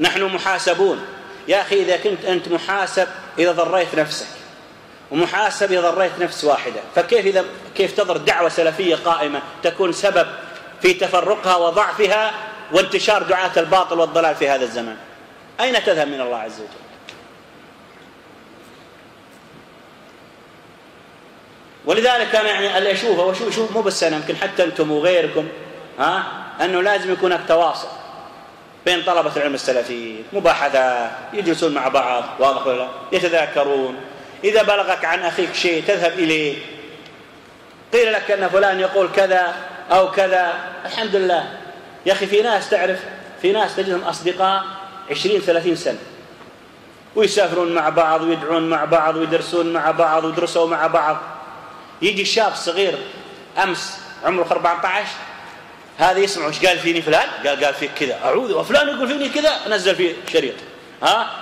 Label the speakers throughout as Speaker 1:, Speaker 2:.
Speaker 1: نحن محاسبون يا أخي. إذا كنت أنت محاسب إذا ضريت نفسك ومحاسب إذا ضريت نفس واحدة، كيف تضر دعوة سلفية قائمة تكون سبب في تفرقها وضعفها وانتشار دعاة الباطل والضلال في هذا الزمان؟ أين تذهب من الله عز وجل؟ ولذلك أنا يعني اللي أشوفه مو بس أنا، يمكن حتى أنتم وغيركم، أنه لازم يكون هناك تواصل بين طلبة العلم السلفيين، مباحثات، يجلسون مع بعض، واضح ولا لا؟ يتذاكرون. إذا بلغك عن أخيك شيء تذهب إليه، قيل لك أن فلان يقول كذا أو كذا، الحمد لله يا أخي. في ناس تعرف، في ناس تجدهم أصدقاء 20-30 سنة، ويسافرون مع بعض ويدعون مع بعض ويدرسون مع بعض ويدرسوا مع بعض. يجي شاب صغير أمس عمره 14، هذا يسمع وش قال فيني فلان، قال فيك كذا، أعوذ، وفلان يقول فيني كذا، نزل فيه شريط،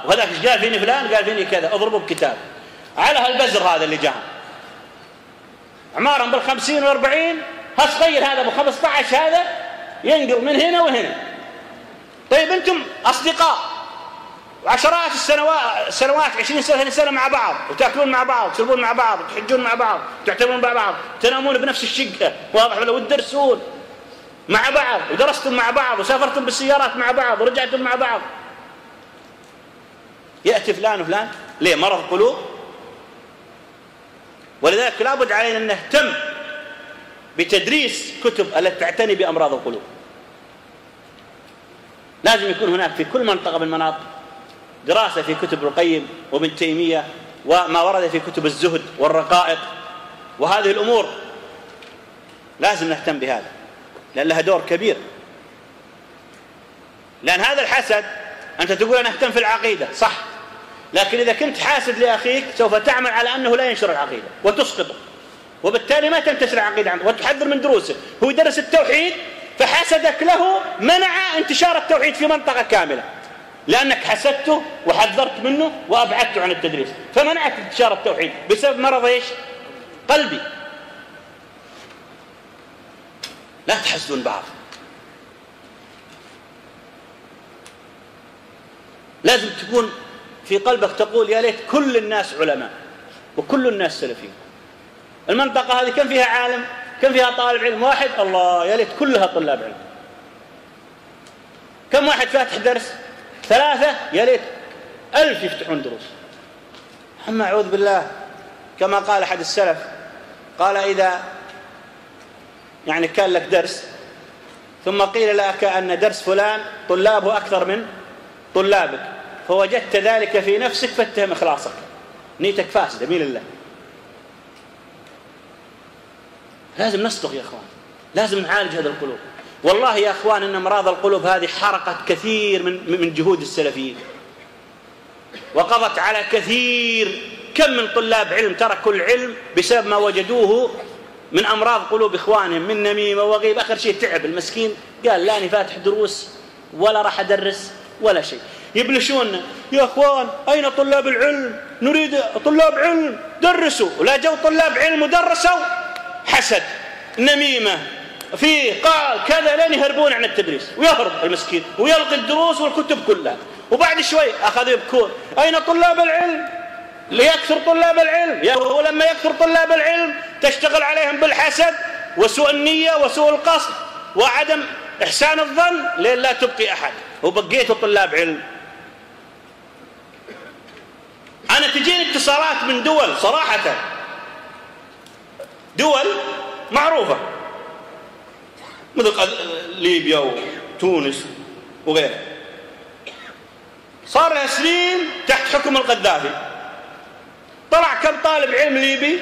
Speaker 1: وهذاك ايش قال فيني فلان، قال فيني كذا، اضربه بكتاب. على هالبزر هذا اللي جاهم عمارهم بال50 و40، هالصغير هذا ب15 هذا ينقل من هنا وهنا. طيب أنتم أصدقاء وعشرات السنوات 20 سنة مع بعض، وتأكلون مع بعض، تشربون مع بعض، تحجون مع بعض، تعتمرون مع بعض، تنامون بنفس الشقة، واضح ولا؟ وتدرسون مع بعض، ودرستم مع بعض، وسافرتم بالسيارات مع بعض، ورجعتم مع بعض. يأتي فلان وفلان، ليه؟ مرض قلوب. ولذلك لابد علينا أن نهتم بتدريس كتب التي تعتني بأمراض القلوب. لازم يكون هناك في كل منطقة من المناطق دراسة في كتب ابن القيم وابن تيمية وما ورد في كتب الزهد والرقائق، وهذه الأمور لازم نهتم بهذا، لأن لها دور كبير. لأن هذا الحسد، أنت تقول أنا أهتم في العقيدة، صح، لكن إذا كنت حاسد لأخيك سوف تعمل على أنه لا ينشر العقيدة وتسقطه، وبالتالي ما تنتشر العقيدة عنه وتحذر من دروسه. هو يدرس التوحيد، فحسدك له منع انتشار التوحيد في منطقة كاملة، لأنك حسدته وحذرت منه وأبعدته عن التدريس، فمنعت انتشار التوحيد بسبب مرض إيش؟ قلبي. لا تحسدون بعض. لازم تكون في قلبك تقول يا ليت كل الناس علماء وكل الناس سلفيين. المنطقة هذه كم فيها عالم؟ كم فيها طالب علم واحد؟ الله، يا ليت كلها طلاب علم. كم واحد فاتح درس؟ 3، يا ليت 1000 يفتحون دروس. أما أعوذ بالله، كما قال أحد السلف، قال إذا يعني كان لك درس ثم قيل لك أن درس فلان طلابه أكثر من طلابك، فوجدت ذلك في نفسك، فاتهم إخلاصك، نيتك فاسدة مين لله. لازم نصدق يا أخوان، لازم نعالج هذا القلوب. والله يا أخوان إن أمراض القلوب هذه حرقت كثير من جهود السلفيين، وقضت على كثير. كم من طلاب علم تركوا العلم بسبب ما وجدوه من أمراض قلوب إخوانهم، من نميمة وغيب. آخر شيء تعب المسكين، قال لا أنا فاتح دروس ولا راح أدرس ولا شيء. يبلشون يا أخوان أين طلاب العلم؟ نريد طلاب علم، درسوا. ولا جو طلاب علم ودرسوا، حسد، نميمة، فيه قال كذا، لين يهربون عن التدريس، ويهرب المسكين ويلقي الدروس والكتب كلها. وبعد شوي أخذوا يبكون أين طلاب العلم؟ ليكثر طلاب العلم. ولما يكثر طلاب العلم تشتغل عليهم بالحسد وسوء النية وسوء القصد وعدم إحسان الظن، لين لا تبقي أحد وبقيتوا طلاب علم. أنا تجيني اتصالات من دول، صراحة دول معروفة مثل ليبيا وتونس وغيرها، صار لها سنين تحت حكم القذافي. طلع كم طالب علم ليبي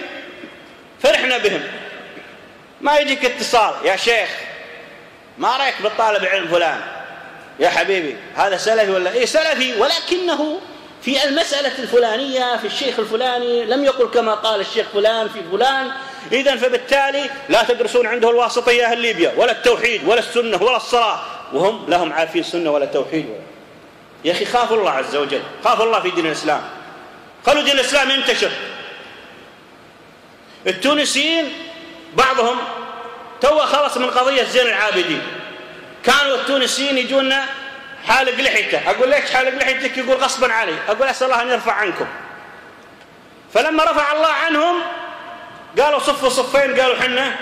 Speaker 1: فرحنا بهم. ما يجيك اتصال يا شيخ ما رأيك بالطالب علم فلان؟ يا حبيبي هذا سلفي ولا إيه؟ سلفي، ولكنه في المسألة الفلانية في الشيخ الفلاني لم يقل كما قال الشيخ فلان في فلان، إذن فبالتالي لا تدرسون عنده الواسطية أهل ليبيا ولا التوحيد ولا السنة ولا الصلاة، وهم لهم عارفين سنة ولا توحيد ولا. يا أخي خافوا الله عز وجل، خافوا الله في دين الإسلام، خلوا دين الإسلام ينتشر. التونسيين بعضهم تو خلص من قضية زين العابدين، كانوا التونسيين يجونا حالق لحيته. أقول ليش حالق لحيتك؟ يقول غصبا علي. أقول أسأل الله أن يرفع عنكم. فلما رفع الله عنهم قالوا صفوا صفين، قالوا حنا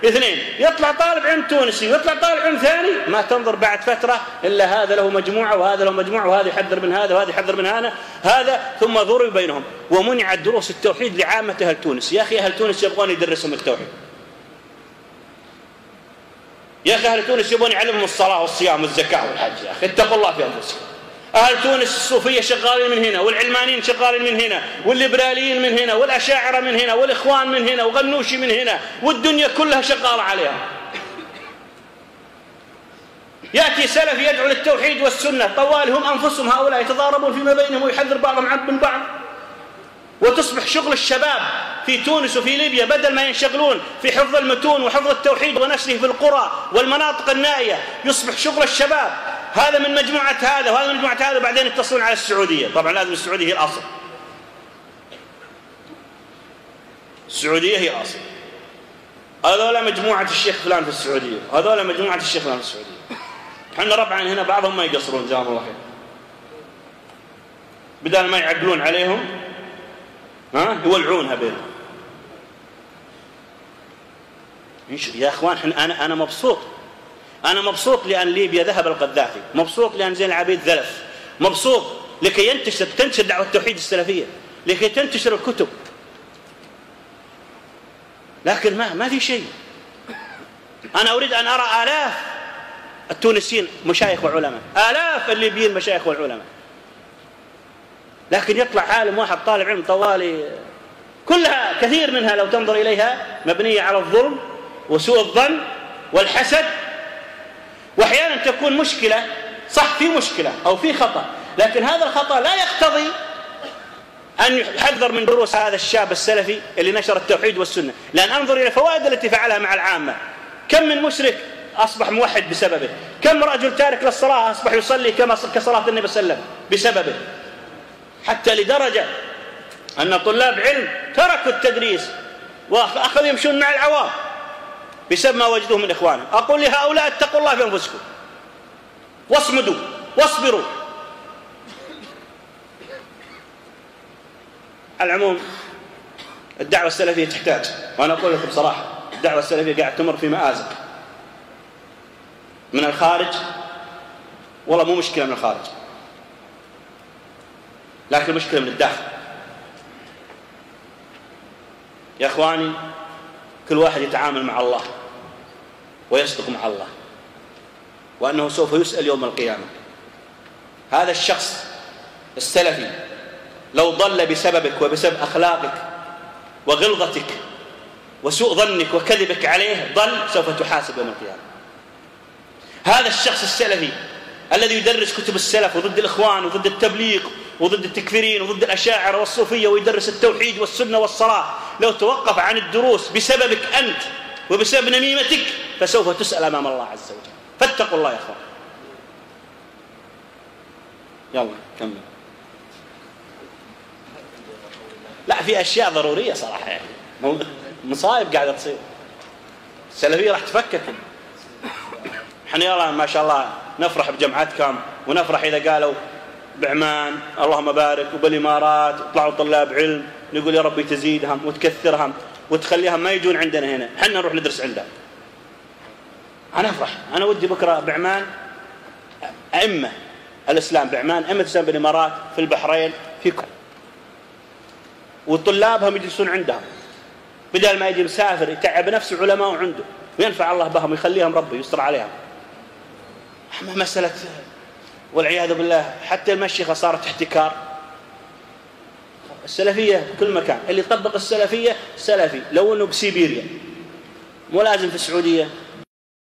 Speaker 1: اثنين. يطلع طالب علم تونسي ويطلع طالب علم ثاني، ما تنظر بعد فترة إلا هذا له مجموعة وهذا له مجموعة وهذا يحذر من هذا وهذا يحذر من هذا، ثم ضرب بينهم. ومنعت دروس التوحيد لعامة أهل تونس. يا أخي أهل تونس يبغون يدرسهم التوحيد، يا أخي أهل تونس يبغون يعلمهم الصلاة والصيام والزكاة والحج. يا أخي اتقوا الله في أنفسكم. أهل تونس الصوفية شغالين من هنا، والعلمانيين شغالين من هنا، والليبراليين من هنا، والأشاعرة من هنا، والإخوان من هنا، وغنوشي من هنا، والدنيا كلها شغالة عليها. يأتي سلف يدعو للتوحيد والسنة، طوال هم أنفسهم هؤلاء يتضاربون فيما بينهم ويحذر بعضهم من بعض. وتصبح شغل الشباب في تونس وفي ليبيا بدل ما ينشغلون في حفظ المتون وحفظ التوحيد ونشره في القرى والمناطق النائية، يصبح شغل الشباب هذا من مجموعة هذا وهذا من مجموعة هذا، وبعدين يتصلون على السعودية. طبعا لازم السعودية هي الأصل، السعودية هي الأصل. هذولا مجموعة الشيخ فلان في السعودية، هذولا مجموعة الشيخ فلان في السعودية. احنا ربعا هنا بعضهم ما يقصرون جزاهم الله خير، بدل ما يعقلون عليهم يولعونها بينهم. يا اخوان انا انا مبسوط لان ليبيا ذهب القذافي، مبسوط لان زين العابدين ذلف، مبسوط لكي تنتشر دعوة التوحيد السلفية، لكي تنتشر الكتب. لكن ما في شيء. انا اريد ان ارى آلاف التونسيين مشايخ وعلماء، آلاف الليبيين مشايخ والعلماء، لكن يطلع عالم واحد طالب علم طوالي، كلها كثير منها لو تنظر إليها مبنية على الظلم وسوء الظن والحسد. وأحيانا تكون مشكلة، صح في مشكلة أو في خطأ، لكن هذا الخطأ لا يقتضي أن يحذر من دروس هذا الشاب السلفي اللي نشر التوحيد والسنة. لأن أنظر إلى الفوائد التي فعلها مع العامة. كم من مشرك أصبح موحد بسببه، كم رجل تارك للصلاة أصبح يصلي كصلاة النبي صلى الله عليه وسلم بسببه، حتى لدرجة أن طلاب علم تركوا التدريس وأخذوا يمشون مع العوام بسبب ما وجدوه من إخوانهم. أقول لهؤلاء اتقوا الله في أنفسكم واصمدوا واصبروا. العموم الدعوة السلفية تحتاج، وأنا أقول لكم بصراحة الدعوة السلفية قاعد تمر في مآزق من الخارج. والله مو مشكلة من الخارج، لكن مشكلة من الداخل. يا أخواني كل واحد يتعامل مع الله ويصدق مع الله، وأنه سوف يسأل يوم القيامة. هذا الشخص السلفي لو ضل بسببك وبسبب أخلاقك وغلظتك وسوء ظنك وكذبك عليه، ضل سوف تحاسب يوم القيامة. هذا الشخص السلفي الذي يدرس كتب السلف وضد الإخوان وضد التبليغ وضد التكفيرين وضد الأشاعرة والصوفية ويدرس التوحيد والسنة والصلاة، لو توقف عن الدروس بسببك أنت وبسبب نميمتك فسوف تسأل أمام الله عز وجل. فاتقوا الله يا أخوان. يلا كمل. لا في أشياء ضرورية صراحة، يعني مصايب قاعدة تصير. السلفية راح تفكك. احنا يلا ما شاء الله نفرح بجمعتكم، ونفرح إذا قالوا بعمان اللهم بارك، وبالإمارات طلعوا طلاب علم، نقول يا ربي تزيدهم وتكثرهم وتخليهم ما يجون عندنا هنا، حنا نروح ندرس عندهم. أنا أفرح، أنا ودي بكرة بعمان أئمة الإسلام بعمان، أئمة الإسلام بالإمارات في البحرين في كل، وطلابهم يجلسون عندهم بدل ما يجي مسافر يتعب نفسه علماء عنده وينفع الله بهم ويخليهم ربي يستر عليهم. أما مسألة والعياذ بالله حتى المشيخة صارت احتكار. السلفية كل مكان، اللي يطبق السلفية سلفي لو أنه بسيبيريا، مو لازم في السعودية